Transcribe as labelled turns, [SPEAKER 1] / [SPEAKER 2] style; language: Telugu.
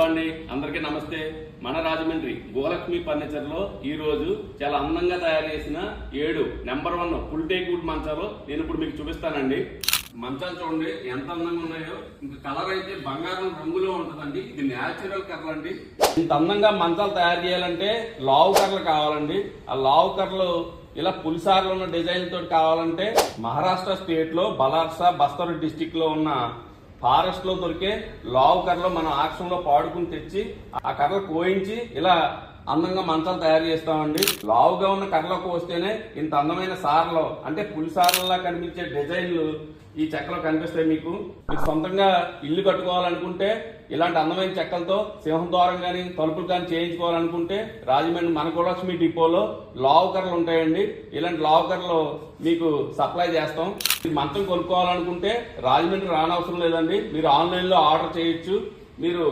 [SPEAKER 1] హలో అండి, అందరికీ నమస్తే. మన రాజమండ్రి గోలక్ష్మి ఫర్నిచర్ లో ఈ రోజు చాలా అందంగా తయారు చేసిన 7 నెంబర్ 1 ఫుల్ టేక్ వుడ్ మంచాలు నేను ఇప్పుడు మీకు చూపిస్తానండి. మంచాలు చూడండి ఎంత అందంగా ఉన్నాయో. ఇంకా కలర్ అయితే బంగారం రంగులో ఉంటుందండి. ఇది న్యాచురల్ కర్రలు అండి. ఇంత అందంగా మంచాలు తయారు చేయాలంటే లావు కర్రలు కావాలండి. ఆ లావు కర్రలు ఇలా పులిసార్లు ఉన్న డిజైన్ తోటి కావాలంటే మహారాష్ట్ర స్టేట్ లో బలార్సా బస్తర్ డిస్టిక్ లో ఉన్న ఫారెస్ట్ లో దొరికే లావు కర్రలు మనం ఆక్షన్ లో పాడుకుని తెచ్చి ఆ కర్రలు కోయించి ఇలా అందంగా మంచాలు తయారు చేస్తామండి. లావుగా ఉన్న కర్రలో కోస్తేనే ఇంత అందమైన సార్లు అంటే పులిసార్లలా కనిపించే డిజైన్లు ఈ చెక్కలో కనిపిస్తాయి. మీకు సొంతంగా ఇల్లు కట్టుకోవాలనుకుంటే ఇలాంటి అందమైన చెక్కలతో సింహం ద్వారం కానీ తలుపులు కానీ చేయించుకోవాలనుకుంటే రాజమండ్రి మన గోలక్ష్మి డిపోలో లావు కర్రలు ఉంటాయండి. ఇలాంటి లావు కర్రలు మీకు సప్లై చేస్తాం. మీరు మంచం కొనుక్కోవాలనుకుంటే రాజమండ్రి రానవసరం లేదండి. మీరు ఆన్లైన్లో ఆర్డర్ చేయొచ్చు. మీరు